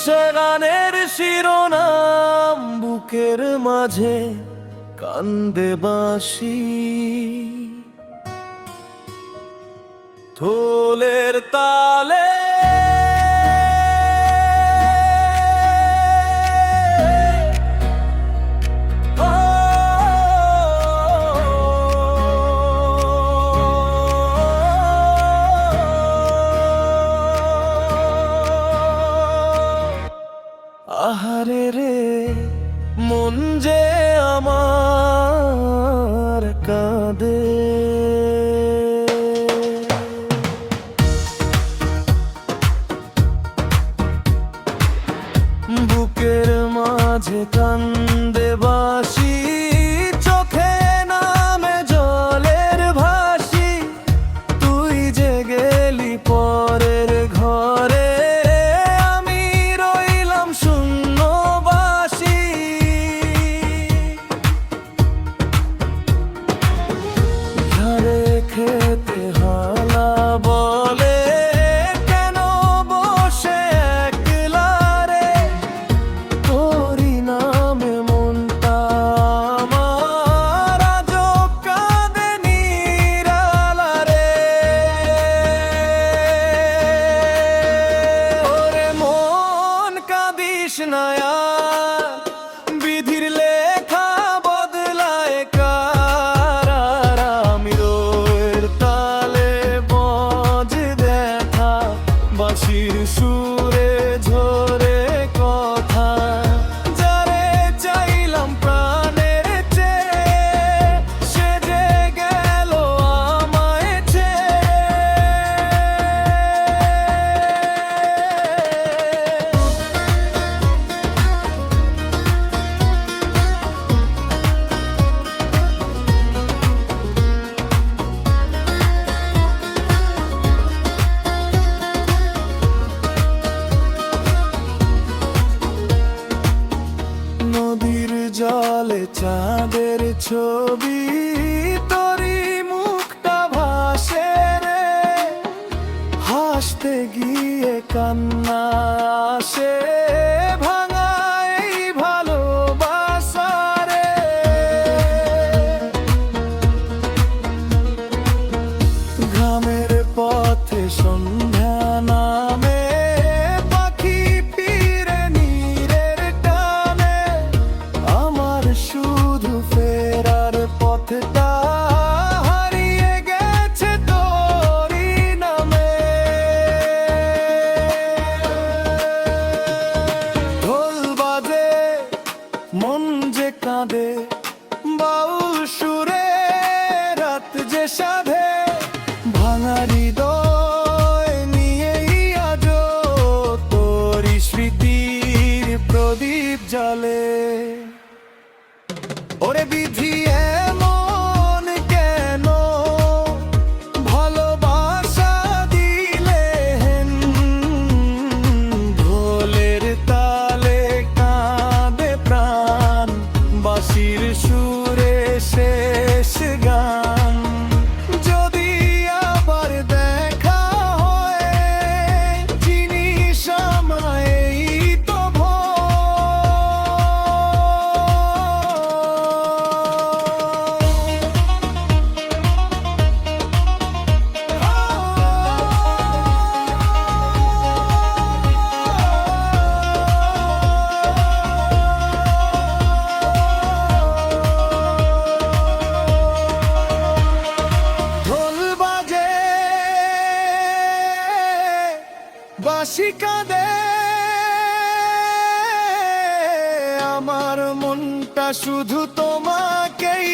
সে গানের শিরোনাম বুকের মাঝে কান্দে বাঁশি, ঢোলের তালে আহারে রে মন যে আমার কাঁদে। বুকের মাঝে কান্দে বাঁশি, চোখে নামে জলের ভাসি, তুই যে গেলি পরের ঘরে, আমি রইলাম শূন্য বাসি। ঘরে খেতে হালা বলে, কেন বসে একলা রে, তোরি নামে মনটা আমার আজও কাঁদে নিরালা রে। ওরে মন কাঁদিস না আর, বিধির লেখা বদলায় কার, আর আমি রোয়ের তালে বজ ব্যথা, বাঁশির সুরে ঝরে কথা, যারে চাইলাম প্রাণের চেয়ে, সে যে গেল আমায় ছেড়ে। নদীর জলে চাঁদের ছবি, তোরি মুখটা ভাসে রে, হাসতে গিয়ে কান্না আসে, ভাঙা এই ভালোবাসা রে। গ্রামের পথে সন্ধ্যা নামে, পাখি ফিরে নীরের টানে, আমার শুধু ফেরার পথটা হারিয়ে গেছে তোরি নামে। ঢোল বাজে মন যে কাঁদে, বাউল সুরে রাত যে সাধে, ভাঙা হৃদয় নিয়েই আজো তোরি স্মৃতির প্রদীপ জ্বলে। ওরে বিধি এমন কেন ভালোবাসা দিলে হেন, ঢোলের তালে কাঁদে প্রাণ, বাঁশির সুরে শেষ গান। যদি আবার দেখা হয়, চিনিস আমায় এই তো ঢোল বাজে বাঁশি কাঁদে, আমার মনটা শুধু তোমাকেই